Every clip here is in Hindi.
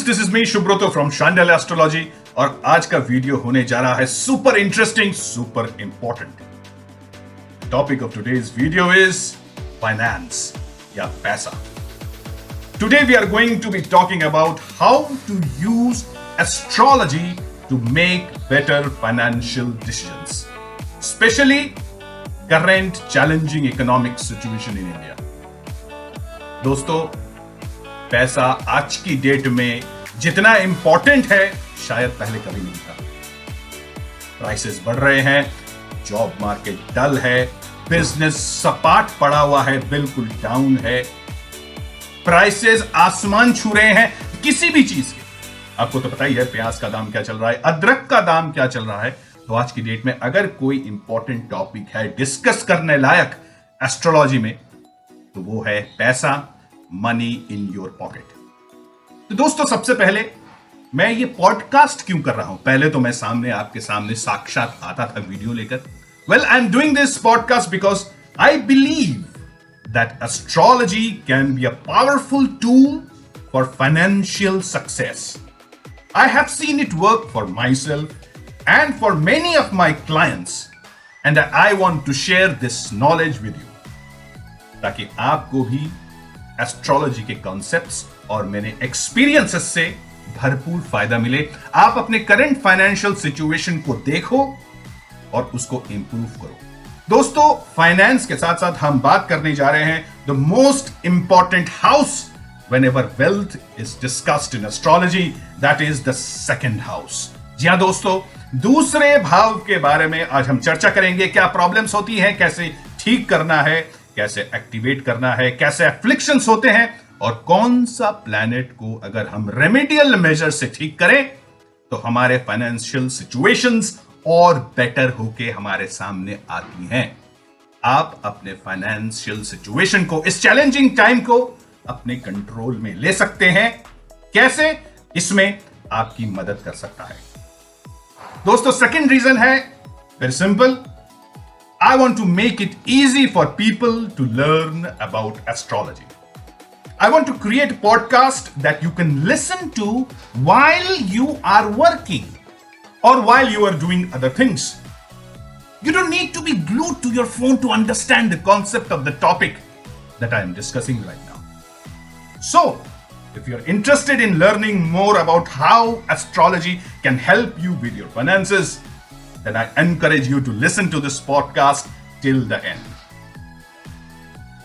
Friends, this is me Shubhrato from Shandal astrology और आज का वीडियो होने जा रहा है super interesting, super important. Topic of today's video is finance या पैसा। Today we are going to be talking about how to use astrology to make better financial decisions, specially current challenging economic situation in India. दोस्तों, पैसा आज की डेट में जितना इंपॉर्टेंट है शायद पहले कभी नहीं था। प्राइसेस बढ़ रहे हैं, जॉब मार्केट डल है, बिजनेस सपाट पड़ा हुआ है, बिल्कुल डाउन है, प्राइसेस आसमान छू रहे हैं किसी भी चीज के। आपको तो पता ही है प्याज का दाम क्या चल रहा है, अदरक का दाम क्या चल रहा है। तो आज की डेट में अगर कोई इंपॉर्टेंट टॉपिक है डिस्कस करने लायक एस्ट्रोलॉजी में, तो वो है पैसा, मनी इन योर पॉकेट। तो दोस्तों, सबसे पहले मैं ये पॉडकास्ट क्यों कर रहा हूं? पहले तो मैं आपके सामने साक्षात आता था वीडियो लेकर। Well, I am doing this podcast because I believe that astrology can be a powerful tool for financial success. I have seen it work for myself and for many of my clients and I want to share this knowledge with you, ताकि आपको भी एस्ट्रोलॉजी के कॉन्सेप्ट्स और मेरे एक्सपीरियंसेस से भरपूर फायदा मिले। आप अपने करंट फाइनेंशियल सिचुएशन को देखो और उसको इंप्रूव करो। दोस्तों, फाइनेंस के साथ साथ हम बात करने जा रहे हैं the most important house whenever wealth is discussed in astrology, that is the second house. जी हां दोस्तों, दूसरे भाव के बारे में आज हम चर्चा करेंगे। क्या प्रॉब्लम्स होती हैं, कैसे ठीक करना है, कैसे एक्टिवेट करना है, कैसे एफ्लिक्शंस होते हैं और कौन सा प्लैनेट को अगर हम रेमेडियल मेजर से ठीक करें तो हमारे फाइनेंशियल सिचुएशंस और बेटर होके हमारे सामने आती हैं। आप अपने फाइनेंशियल सिचुएशन को, इस चैलेंजिंग टाइम को अपने कंट्रोल में ले सकते हैं। कैसे? इसमें आपकी मदद कर सकता है। दोस्तों, सेकंड रीजन है very simple. I want to make it easy for people to learn about astrology. I want to create a podcast that you can listen to while you are working or while you are doing other things. You don't need to be glued to your phone to understand the concept of the topic that I am discussing right now. So, if you're interested in learning more about how astrology can help you with your finances, then I encourage you to listen to this podcast till the end.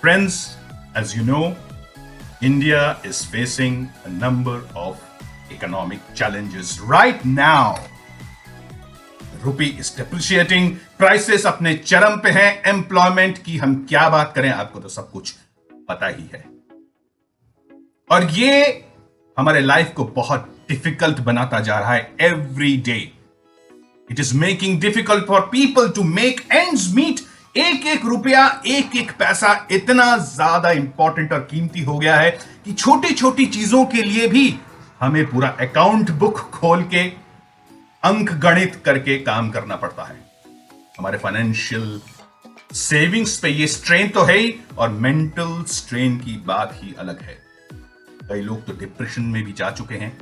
Friends, as you know, India is facing a number of economic challenges right now. The rupee is depreciating, prices अपने चरम पे हैं, employment की हम क्या बात करें, आपको तो सब कुछ पता ही है। और ये हमारे लाइफ को बहुत डिफिकल्ट बनाता जा रहा है every day. It is making difficult for people to make ends meet. एक एक रुपया, एक एक पैसा इतना ज्यादा इंपॉर्टेंट और कीमती हो गया है कि छोटी छोटी चीजों के लिए भी हमें पूरा अकाउंट बुक खोल के अंक गणित करके काम करना पड़ता है। हमारे फाइनेंशियल सेविंग्स पे ये स्ट्रेन तो है ही, और मेंटल स्ट्रेन की बात ही अलग है। कई लोग तो डिप्रेशन में भी जा चुके हैं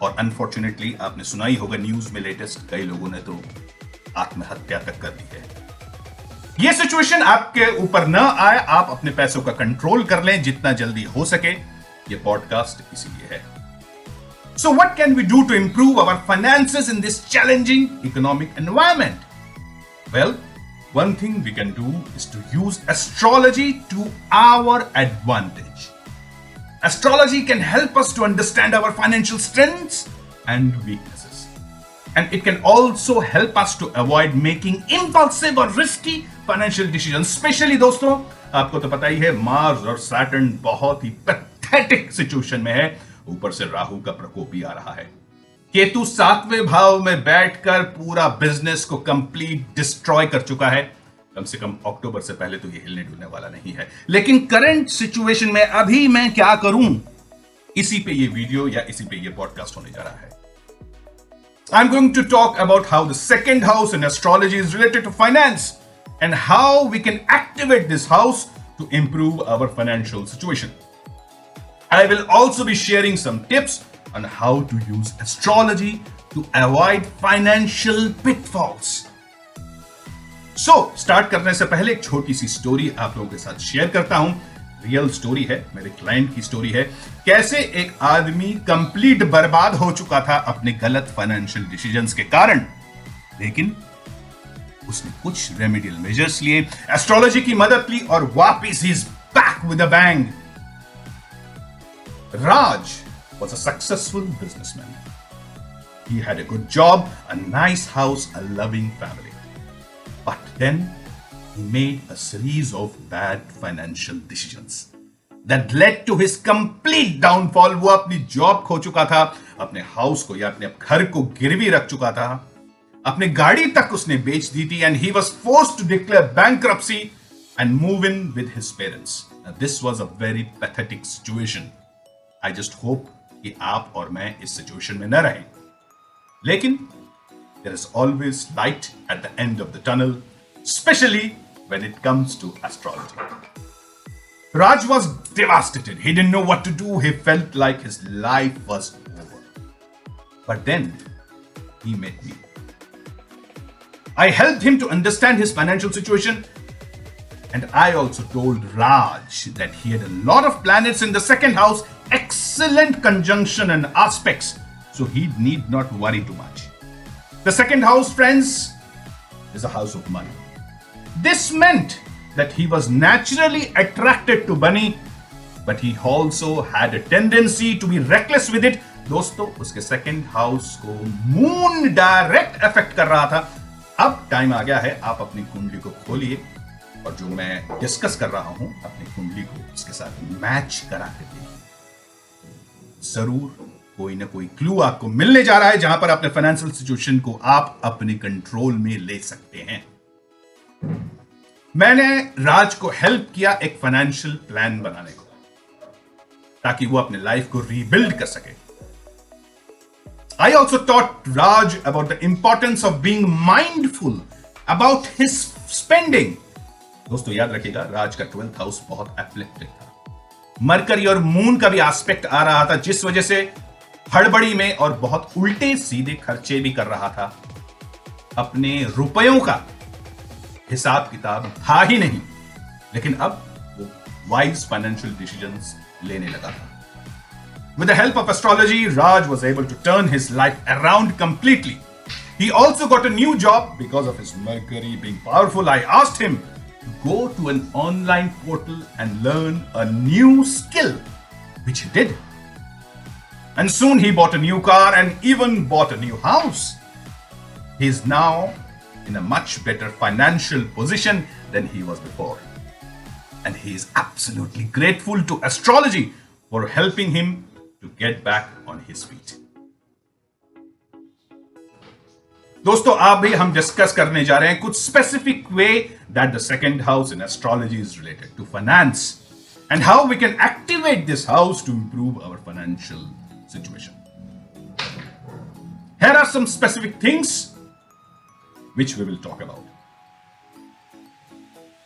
और अनफॉर्चुनेटली आपने सुना ही होगा न्यूज में लेटेस्ट, कई लोगों ने तो आत्महत्या तक कर दी है। यह सिचुएशन आपके ऊपर न आए, आप अपने पैसों का कंट्रोल कर लें जितना जल्दी हो सके। यह पॉडकास्ट इसीलिए है। So what can we do to improve our finances in this challenging economic environment? Well, one thing we can do is to use astrology to our advantage. Astrology can help us to understand our financial strengths and weaknesses. And it can also help us to avoid making impulsive or risky financial decisions. Especially दोस्तों, आपको तो पता ही है मार्स और सैटर्न बहुत ही पैथेटिक सिचुएशन में है। ऊपर से राहु का प्रकोप भी आ रहा है। केतु 7वें भाव में बैठकर पूरा बिजनेस को कंप्लीट डिस्ट्रॉय कर चुका है। कम से कम अक्टूबर से पहले तो ये हिलने डुलने वाला नहीं है। लेकिन करंट सिचुएशन में अभी मैं क्या करूं, इसी पे ये वीडियो या इसी पे ये पॉडकास्ट होने जा रहा है। I am going to talk about how the second house in astrology is related to finance and how we can activate this house to improve our financial situation. I will also be sharing some tips on how to use astrology to avoid financial pitfalls. So, start करने से पहले एक छोटी सी स्टोरी आप लोगों के साथ शेयर करता हूं. रियल स्टोरी है, मेरे क्लाइंट की स्टोरी है. कैसे एक आदमी कंप्लीट बर्बाद हो चुका था अपने गलत फाइनेंशियल डिसीजंस के कारण, लेकिन उसने कुछ रेमेडियल मेजर्स लिए, एस्ट्रोलॉजी की मदद ली और वापिस he is back with a bang. Raj was a successful businessman. He had a good job, a nice house, a loving family. But then he made a series of bad financial decisions that led to his complete downfall. वो अपनी जॉब खो चुका था, अपने हाउस को या अपने घर को गिरवी रख चुका था, अपनी गाड़ी तक उसने बेच दी थी, and he was forced to declare bankruptcy and move in with his parents. Now, this was a very pathetic situation. I just hope कि आप और मैं इस सिचुएशन में न रहें. लेकिन there is always light at the end of the tunnel, especially when it comes to astrology. Raj was devastated. He didn't know what to do. He felt like his life was over. But then he met me. I helped him to understand his financial situation. And I also told Raj that he had a lot of planets in the second house, excellent conjunction and aspects, so he need not worry too much. The second house, friends, is a house of money. This meant that he was naturally attracted to money, but he also had a tendency to be reckless with it. दोस्तों, उसके second house को moon direct affect कर रहा था. अब टाइम आ गया है, आप अपनी कुंडली को खोलिए और जो मैं डिस्कस कर रहा हूं अपनी कुंडली को उसके साथ मैच करा के देखिए. जरूर कोई ना कोई क्लू आपको मिलने जा रहा है जहां पर अपने फाइनेंशियल सिचुएशन को आप अपने कंट्रोल में ले सकते हैं. मैंने राज को हेल्प किया एक फाइनेंशियल प्लान बनाने को, ताकि वो अपने लाइफ को रीबिल्ड कर सके. I also taught Raj about the importance of being mindful about his spending. दोस्तों याद रखिएगा, राज का 12th हाउस बहुत एप्लेक्टिक था. मरकरी और मून का भी एस्पेक्ट आ रहा था, जिस वजह से हड़बड़ी में और बहुत उल्टे सीधे खर्चे भी कर रहा था. अपने रुपयों का हिसाब किताब था ही नहीं, लेकिन अब वो वाइज फाइनेंशियल डिसीजंस लेने लगा था. With the help of astrology, Raj was able to turn his life around completely. He also got a new job because of his Mercury being powerful. I asked him to go to an online portal and learn a new skill, which he did. And soon he bought a new car and even bought a new house. He is now in a much better financial position than he was before. And he is absolutely grateful to astrology for helping him to get back on his feet. दोस्तों, अभी हम डिस्कस करने जा रहे हैं कुछ specific way that the second house in astrology is related to finance and how we can activate this house to improve our financial situation. Here are some specific things which we will talk about.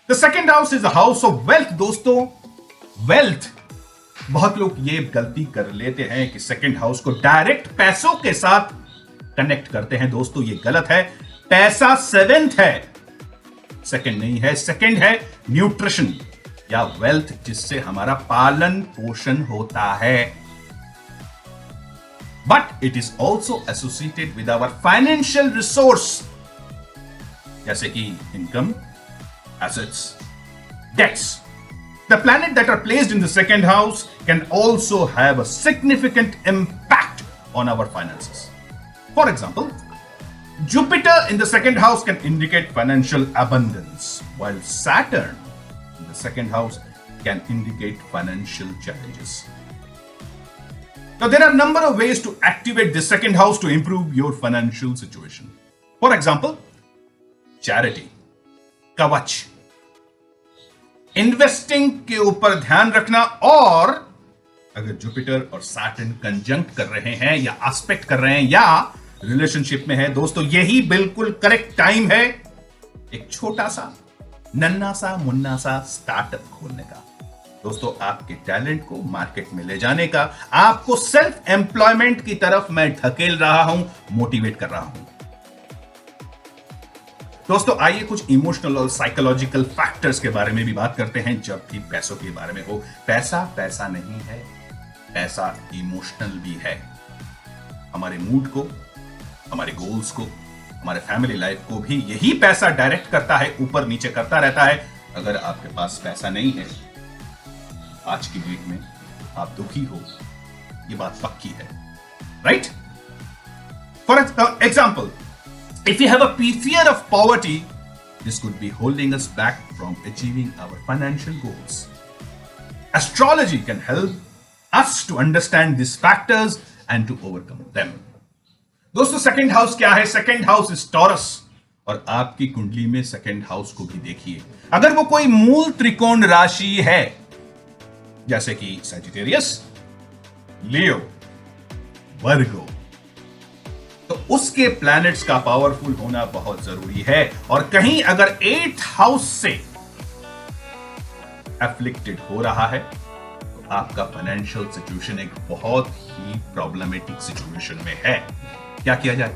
The second house is a house of wealth. दोस्तों, wealth, बहुत लोग ये गलती कर लेते हैं कि सेकंड हाउस को डायरेक्ट पैसों के साथ कनेक्ट करते हैं. दोस्तों, ये गलत है. पैसा 7th है, सेकंड नहीं है. सेकंड है न्यूट्रिशन या वेल्थ, जिससे हमारा पालन पोषण होता है. But it is also associated with our financial resource, जैसे कि income, assets, debts. The planets that are placed in the second house can also have a significant impact on our finances. For example, Jupiter in the second house can indicate financial abundance, while Saturn in the second house can indicate financial challenges. Now, there are a number of ways to activate the second house to improve your financial situation. For example, charity, kavach, investing के ऊपर ध्यान रखना. और अगर जुपिटर और सैटर्न कंजंक्ट कर रहे हैं या एस्पेक्ट कर रहे हैं या रिलेशनशिप में है, दोस्तों, यही बिल्कुल करेक्ट टाइम है एक छोटा सा नन्ना सा मुन्ना सा स्टार्टअप खोलने का. दोस्तों, आपके टैलेंट को मार्केट में ले जाने का, आपको सेल्फ एम्प्लॉयमेंट की तरफ मैं ढकेल रहा हूं, मोटिवेट कर रहा हूं। दोस्तों, आइए कुछ इमोशनल और साइकोलॉजिकल फैक्टर्स के बारे में भी बात करते हैं जब भी पैसों के बारे में हो। पैसा पैसा नहीं है, पैसा इमोशनल भी है। हमारे मूड को, हमारे गोल्स को, हमारे फैमिली लाइफ को भी यही पैसा डायरेक्ट करता है, ऊपर नीचे करता रहता है। अगर आपके पास पैसा नहीं है, आज की डेट में आप दुखी हो, ये बात पक्की है, right? For example, if you have a fear of poverty, this could be holding us back from achieving our financial goals. Astrology can help us to understand these factors and to overcome them. दोस्तों, सेकंड हाउस क्या है? सेकंड हाउस इज टॉरस, और आपकी कुंडली में सेकंड हाउस को भी देखिए। अगर वो कोई मूल त्रिकोण राशि है, जैसे कि सैजिटेरियस, लियो, वर्गो, तो उसके प्लैनेट्स का पावरफुल होना बहुत जरूरी है। और कहीं अगर 8th हाउस से एफ्लिक्टेड हो रहा है, तो आपका फाइनेंशियल सिचुएशन एक बहुत ही प्रॉब्लमेटिक सिचुएशन में है। क्या किया जाए?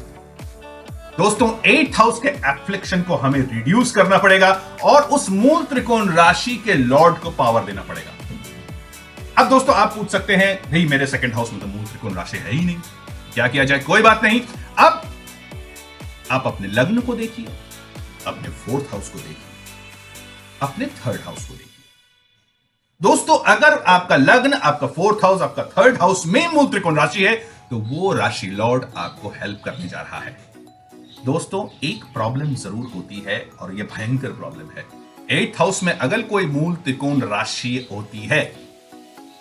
दोस्तों, 8th हाउस के एफ्लिक्शन को हमें रिड्यूस करना पड़ेगा और उस मूल त्रिकोण राशि के लॉर्ड को पावर देना पड़ेगा। अब दोस्तों, आप पूछ सकते हैं, भाई मेरे सेकंड हाउस में तो मूल त्रिकोण राशि है ही नहीं, क्या किया जाए? कोई बात नहीं, अब आप अपने लग्न को देखिए, अपने 4th हाउस को देखिए, अपने 3rd हाउस को देखिए। दोस्तों, अगर आपका लग्न, आपका 4th हाउस, आपका 3rd हाउस में मूल त्रिकोण राशि है, तो वो राशि लॉर्ड आपको हेल्प करने जा रहा है। दोस्तों, एक प्रॉब्लम जरूर होती है और यह भयंकर प्रॉब्लम है। 8th हाउस में अगर कोई मूल त्रिकोण राशि होती है,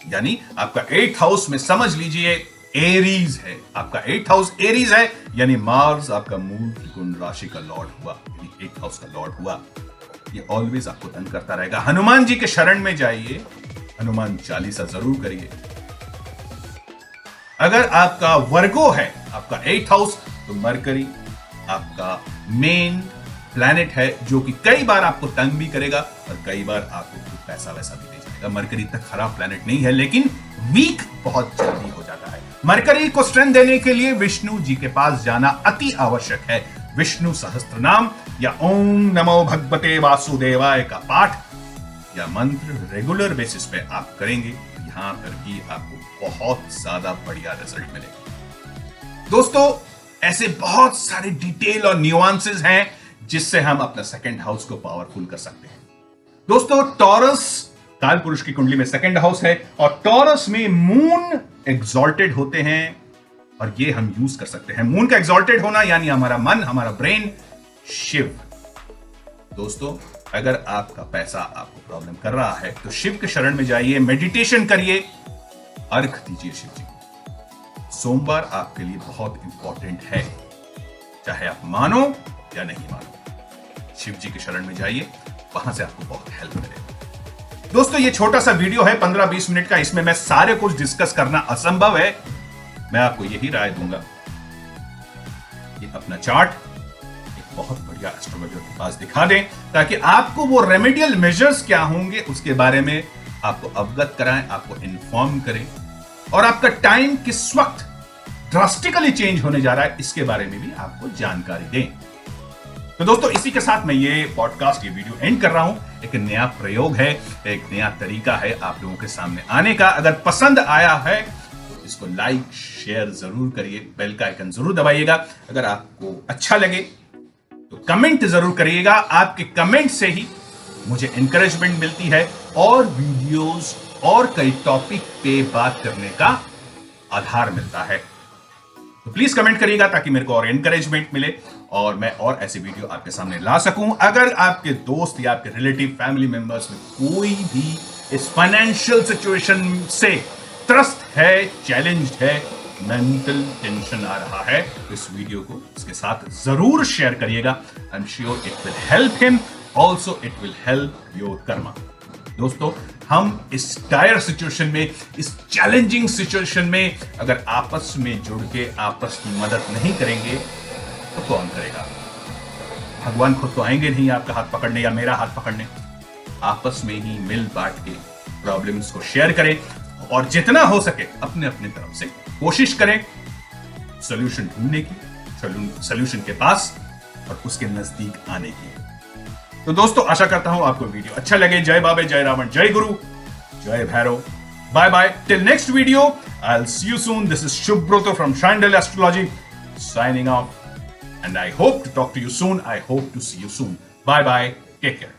यानी आपका 8th हाउस में समझ लीजिए एरीज है, आपका 8th हाउस एरीज है, यानी मार्स आपका मूल त्रिकोण राशि का लॉर्ड हुआ, यानी 8th हाउस का लॉर्ड हुआ। ये ऑलवेज आपको तंग करता रहेगा। हनुमान जी के शरण में जाइए, हनुमान चालीसा जरूर करिए। अगर आपका वर्गो है, आपका 8th हाउस, तो मरकरी आपका मेन प्लैनेट है, जो कि कई बार आपको तंग भी करेगा और कई बार आपको पैसा वैसा भी दे जाएगा। मरकरी इतना खराब प्लैनेट नहीं है, लेकिन वीक बहुत जल्दी हो जाता है। मरकरी को स्ट्रेंथ देने के लिए विष्णु जी के पास जाना अति आवश्यक है। विष्णु सहस्त्र नाम या ओम नमो भगवते वासुदेवाय का पाठ या मंत्र रेगुलर बेसिस पे आप करेंगे, यहां पर भी आपको बहुत ज्यादा बढ़िया रिजल्ट मिलेगा। दोस्तों, ऐसे बहुत सारे डिटेल और न्यूआंसेस हैं जिससे हम अपना सेकंड हाउस को पावरफुल कर सकते हैं। दोस्तों, टॉरस काल पुरुष की कुंडली में सेकंड हाउस है और टॉरस में मून एग्जॉल्टेड होते हैं, और ये हम यूज कर सकते हैं। मून का एग्जॉल्टेड होना यानी हमारा मन, हमारा ब्रेन शिव। दोस्तों, अगर आपका पैसा आपको प्रॉब्लम कर रहा है, तो शिव के शरण में जाइए, मेडिटेशन करिए, अर्घ दीजिए शिव जी को। सोमवार आपके लिए बहुत इंपॉर्टेंट है, चाहे आप मानो या नहीं मानो। शिव जी के शरण में जाइए, वहां से आपको बहुत हेल्प मिलेगी। दोस्तों, ये छोटा सा वीडियो है 15-20 मिनट का, इसमें मैं सारे कुछ डिस्कस करना असंभव है। मैं आपको यही राय दूंगा कि अपना चार्ट एक बहुत बढ़िया एस्ट्रोलॉजर के पास दिखा दें, ताकि आपको वो रेमेडियल मेजर्स क्या होंगे उसके बारे में आपको अवगत कराएं, आपको इन्फॉर्म करें, और आपका टाइम किस वक्त ड्रास्टिकली चेंज होने जा रहा है इसके बारे में भी आपको जानकारी दें। तो दोस्तों, इसी के साथ मैं ये पॉडकास्ट, ये वीडियो एंड कर रहा हूं। एक नया प्रयोग है, एक नया तरीका है आप लोगों के सामने आने का। अगर पसंद आया है तो इसको लाइक शेयर जरूर करिए, बेल का आइकन जरूर दबाइएगा। अगर आपको अच्छा लगे तो कमेंट जरूर करिएगा, आपके कमेंट से ही मुझे एनकरेजमेंट मिलती है और वीडियोस और कई टॉपिक पे बात करने का आधार मिलता है। तो प्लीज कमेंट करिएगा ताकि मेरे को और एनकरेजमेंट मिले और मैं और ऐसी वीडियो आपके सामने ला सकूं। अगर आपके दोस्त या आपके रिलेटिव, फैमिली मेंबर्स में कोई भी इस फाइनेंशियल सिचुएशन से त्रस्त है, चैलेंज्ड है, मेंटल टेंशन आ रहा है, तो इस वीडियो को इसके साथ जरूर शेयर करिएगा। I am sure it will help him, also it will help your Karma. दोस्तों, हम इस डायर सिचुएशन में, इस चैलेंजिंग सिचुएशन में अगर आपस में जुड़ के आपस की मदद नहीं करेंगे तो कौन करेगा? भगवान खुद तो आएंगे नहीं आपका हाथ पकड़ने या मेरा हाथ पकड़ने। आपस में ही मिल बांट के प्रॉब्लम्स को शेयर करें और जितना हो सके अपने अपने तरफ से कोशिश करें सॉल्यूशन ढूंढने की, सॉल्यूशन के पास और उसके नजदीक आने की। तो दोस्तों आशा करता हूं आपको वीडियो अच्छा लगे। जय बाबे, जय रावण, जय गुरु, जय Bhairav. Bye bye. Till next video, I'll see you soon. This is Shubhroto from Shandel Astrology signing off. And I hope to talk to you soon. I hope to see you soon. Bye bye. Take care.